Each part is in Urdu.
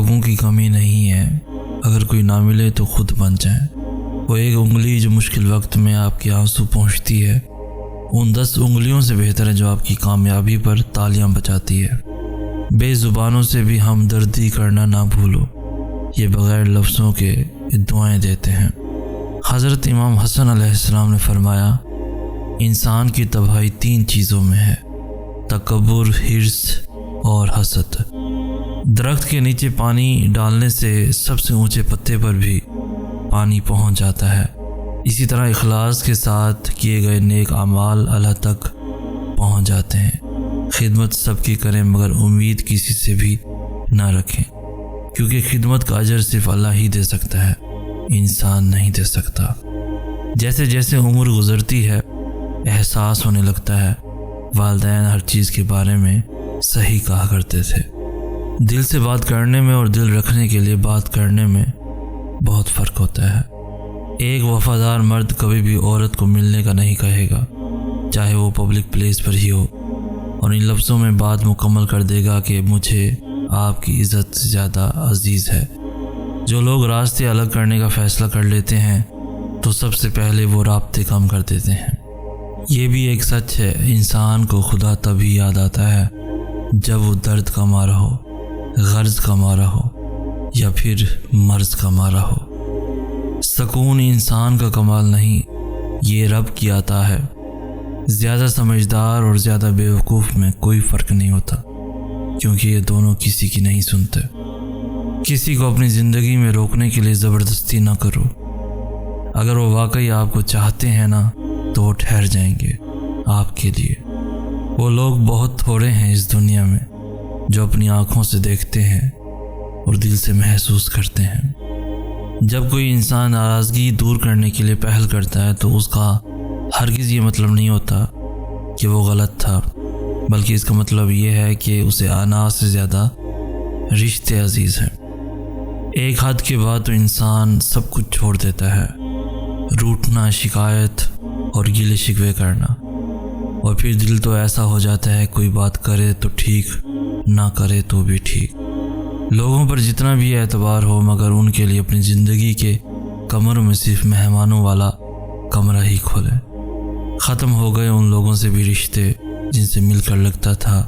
لوگوں کی کمی نہیں ہے، اگر کوئی نہ ملے تو خود بن جائیں۔ وہ ایک انگلی جو مشکل وقت میں آپ کے آنسو پہنچتی ہے، ان 10 انگلیوں سے بہتر ہے جو آپ کی کامیابی پر تالیاں بجاتی ہے۔ بے زبانوں سے بھی ہمدردی کرنا نہ بھولو، یہ بغیر لفظوں کے دعائیں دیتے ہیں۔ حضرت امام حسن علیہ السلام نے فرمایا، انسان کی تباہی 3 چیزوں میں ہے: تکبر، حرص اور حسد۔ درخت کے نیچے پانی ڈالنے سے سب سے اونچے پتے پر بھی پانی پہنچ جاتا ہے، اسی طرح اخلاص کے ساتھ کیے گئے نیک اعمال اللہ تک پہنچ جاتے ہیں۔ خدمت سب کی کریں مگر امید کسی سے بھی نہ رکھیں، کیونکہ خدمت کا اجر صرف اللہ ہی دے سکتا ہے، انسان نہیں دے سکتا۔ جیسے جیسے عمر گزرتی ہے احساس ہونے لگتا ہے، والدین ہر چیز کے بارے میں صحیح کہا کرتے تھے۔ دل سے بات کرنے میں اور دل رکھنے کے لیے بات کرنے میں بہت فرق ہوتا ہے۔ ایک وفادار مرد کبھی بھی عورت کو ملنے کا نہیں کہے گا، چاہے وہ پبلک پلیس پر ہی ہو، اور ان لفظوں میں بات مکمل کر دے گا کہ مجھے آپ کی عزت سے زیادہ عزیز ہے۔ جو لوگ راستے الگ کرنے کا فیصلہ کر لیتے ہیں تو سب سے پہلے وہ رابطے کم کر دیتے ہیں۔ یہ بھی ایک سچ ہے، انسان کو خدا تبھی یاد آتا ہے جب وہ درد کا مارا ہو، غرض کا مارا ہو یا پھر مرض کا مارا ہو۔ سکون انسان کا کمال نہیں، یہ رب کی عطا ہے۔ زیادہ سمجھدار اور زیادہ بیوقوف میں کوئی فرق نہیں ہوتا، کیونکہ یہ دونوں کسی کی نہیں سنتے۔ کسی کو اپنی زندگی میں روکنے کے لیے زبردستی نہ کرو، اگر وہ واقعی آپ کو چاہتے ہیں نا تو وہ ٹھہر جائیں گے آپ کے لیے۔ وہ لوگ بہت تھوڑے ہیں اس دنیا میں جو اپنی آنکھوں سے دیکھتے ہیں اور دل سے محسوس کرتے ہیں۔ جب کوئی انسان ناراضگی دور کرنے کے لیے پہل کرتا ہے تو اس کا ہرگز یہ مطلب نہیں ہوتا کہ وہ غلط تھا، بلکہ اس کا مطلب یہ ہے کہ اسے انا سے زیادہ رشتے عزیز ہیں۔ ایک حد کے بعد تو انسان سب کچھ چھوڑ دیتا ہے، روٹھنا، شکایت اور گلے شکوے کرنا، اور پھر دل تو ایسا ہو جاتا ہے کوئی بات کرے تو ٹھیک، نہ کرے تو بھی ٹھیک۔ لوگوں پر جتنا بھی اعتبار ہو مگر ان کے لیے اپنی زندگی کے کمروں میں صرف مہمانوں والا کمرہ ہی کھولیں۔ ختم ہو گئے ان لوگوں سے بھی رشتے جن سے مل کر لگتا تھا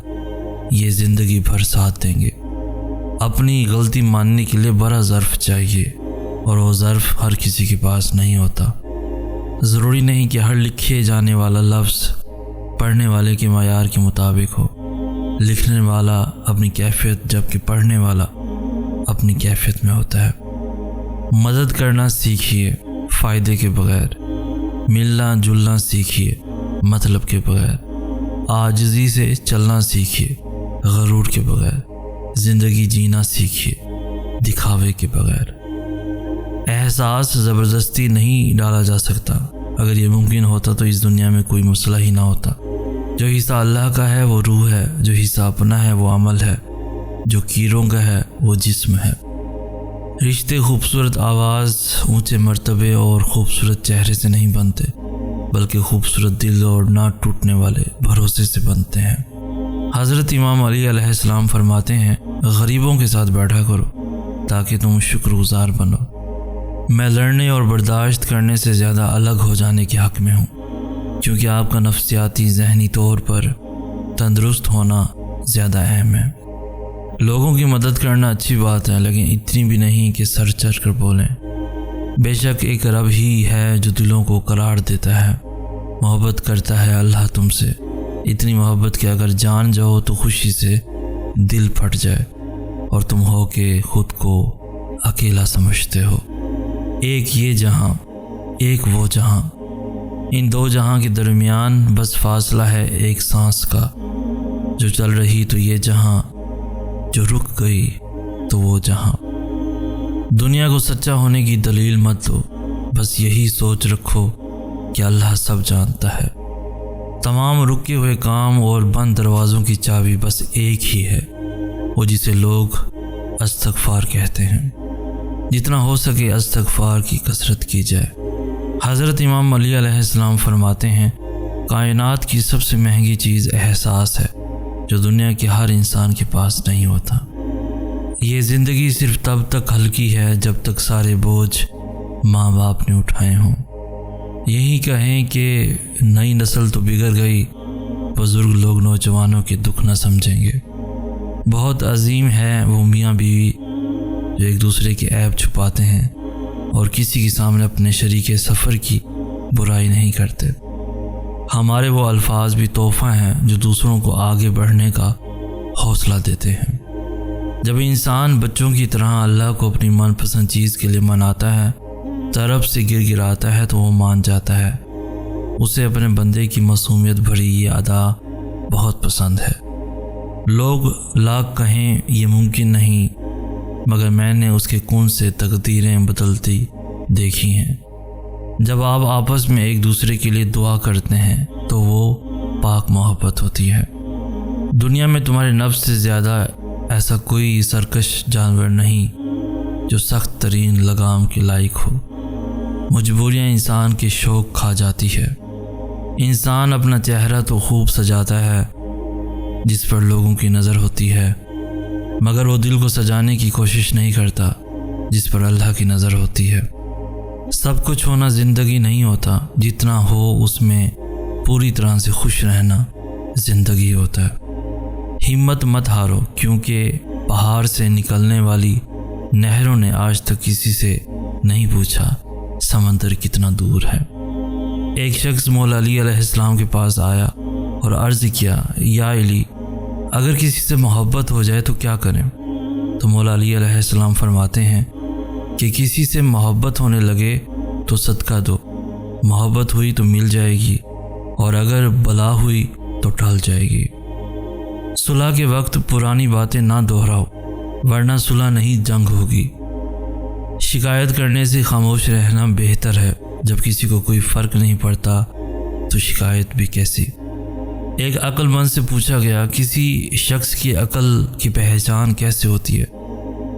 یہ زندگی بھر ساتھ دیں گے۔ اپنی غلطی ماننے کے لیے بڑا ظرف چاہیے، اور وہ ظرف ہر کسی کے پاس نہیں ہوتا۔ ضروری نہیں کہ ہر لکھے جانے والا لفظ پڑھنے والے کے معیار کے مطابق ہو۔ لکھنے والا اپنی کیفیت جبکہ پڑھنے والا اپنی کیفیت میں ہوتا ہے۔ مدد کرنا سیکھیے فائدے کے بغیر، ملنا جلنا سیکھیے مطلب کے بغیر، عاجزی سے چلنا سیکھیے غرور کے بغیر، زندگی جینا سیکھیے دکھاوے کے بغیر۔ احساس زبردستی نہیں ڈالا جا سکتا، اگر یہ ممکن ہوتا تو اس دنیا میں کوئی مسئلہ ہی نہ ہوتا۔ جو حصہ اللہ کا ہے وہ روح ہے، جو حصہ اپنا ہے وہ عمل ہے، جو کیروں کا ہے وہ جسم ہے۔ رشتے خوبصورت آواز، اونچے مرتبے اور خوبصورت چہرے سے نہیں بنتے، بلکہ خوبصورت دل اور نہ ٹوٹنے والے بھروسے سے بنتے ہیں۔ حضرت امام علی علیہ السلام فرماتے ہیں، غریبوں کے ساتھ بیٹھا کرو تاکہ تم شکر گزار بنو۔ میں لڑنے اور برداشت کرنے سے زیادہ الگ ہو جانے کے حق میں ہوں، کیونکہ آپ کا نفسیاتی ذہنی طور پر تندرست ہونا زیادہ اہم ہے۔ لوگوں کی مدد کرنا اچھی بات ہے، لیکن اتنی بھی نہیں کہ سر چڑھ کر بولیں۔ بے شک ایک رب ہی ہے جو دلوں کو قرار دیتا ہے، محبت کرتا ہے اللہ تم سے، اتنی محبت کہ اگر جان جاؤ تو خوشی سے دل پھٹ جائے اور تم ہو کہ خود کو اکیلا سمجھتے ہو۔ ایک یہ جہاں، ایک وہ جہاں، ان دو جہاں کے درمیان بس فاصلہ ہے ایک سانس کا۔ جو چل رہی تو یہ جہاں، جو رک گئی تو وہ جہاں۔ دنیا کو سچا ہونے کی دلیل مت دو، بس یہی سوچ رکھو کہ اللہ سب جانتا ہے۔ تمام رکے ہوئے کام اور بند دروازوں کی چابی بس ایک ہی ہے، وہ جسے لوگ استغفار کہتے ہیں۔ جتنا ہو سکے استغفار کی کثرت کی جائے۔ حضرت امام علی علیہ السلام فرماتے ہیں، کائنات کی سب سے مہنگی چیز احساس ہے، جو دنیا کے ہر انسان کے پاس نہیں ہوتا۔ یہ زندگی صرف تب تک ہلکی ہے جب تک سارے بوجھ ماں باپ نے اٹھائے ہوں۔ یہی کہیں کہ نئی نسل تو بگڑ گئی، بزرگ لوگ نوجوانوں کے دکھ نہ سمجھیں گے۔ بہت عظیم ہے وہ میاں بیوی جو ایک دوسرے کے عیب چھپاتے ہیں اور کسی کے سامنے اپنے شریک سفر کی برائی نہیں کرتے۔ ہمارے وہ الفاظ بھی تحفہ ہیں جو دوسروں کو آگے بڑھنے کا حوصلہ دیتے ہیں۔ جب انسان بچوں کی طرح اللہ کو اپنی من پسند چیز کے لیے مناتا ہے، طرف سے گر گراتا ہے تو وہ مان جاتا ہے۔ اسے اپنے بندے کی معصومیت بھری یہ ادا بہت پسند ہے۔ لوگ لاکھ کہیں یہ ممکن نہیں، مگر میں نے اس کے کون سے تقدیریں بدلتی دیکھی ہیں۔ جب آپ آپس میں ایک دوسرے کے لیے دعا کرتے ہیں تو وہ پاک محبت ہوتی ہے۔ دنیا میں تمہارے نفس سے زیادہ ایسا کوئی سرکش جانور نہیں جو سخت ترین لگام کے لائق ہو۔ مجبوریاں انسان کے شوق کھا جاتی ہے۔ انسان اپنا چہرہ تو خوب سجاتا ہے جس پر لوگوں کی نظر ہوتی ہے، مگر وہ دل کو سجانے کی کوشش نہیں کرتا جس پر اللہ کی نظر ہوتی ہے۔ سب کچھ ہونا زندگی نہیں ہوتا، جتنا ہو اس میں پوری طرح سے خوش رہنا زندگی ہوتا ہے۔ ہمت مت ہارو، کیونکہ پہاڑ سے نکلنے والی نہروں نے آج تک کسی سے نہیں پوچھا سمندر کتنا دور ہے۔ ایک شخص مولا علی علیہ السلام کے پاس آیا اور عرض کیا، یا علی، اگر کسی سے محبت ہو جائے تو کیا کریں؟ تو مولا علی علیہ السلام فرماتے ہیں کہ کسی سے محبت ہونے لگے تو صدقہ دو، محبت ہوئی تو مل جائے گی، اور اگر بلا ہوئی تو ٹل جائے گی۔ صلح کے وقت پرانی باتیں نہ دہراؤ، ورنہ صلح نہیں جنگ ہوگی۔ شکایت کرنے سے خاموش رہنا بہتر ہے۔ جب کسی کو کوئی فرق نہیں پڑتا تو شکایت بھی کیسی۔ ایک عقل مند سے پوچھا گیا، کسی شخص کی عقل کی پہچان کیسے ہوتی ہے؟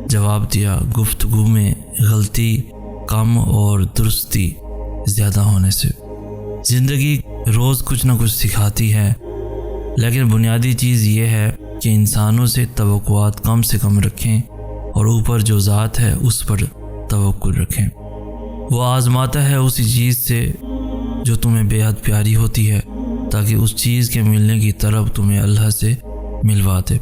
جواب دیا، گفتگو میں غلطی کم اور درستی زیادہ ہونے سے۔ زندگی روز کچھ نہ کچھ سکھاتی ہے، لیکن بنیادی چیز یہ ہے کہ انسانوں سے توقعات کم سے کم رکھیں اور اوپر جو ذات ہے اس پر توکل رکھیں۔ وہ آزماتا ہے اسی چیز سے جو تمہیں بے حد پیاری ہوتی ہے، تاکہ اس چیز کے ملنے کی طرف تمہیں اللہ سے ملوا دے۔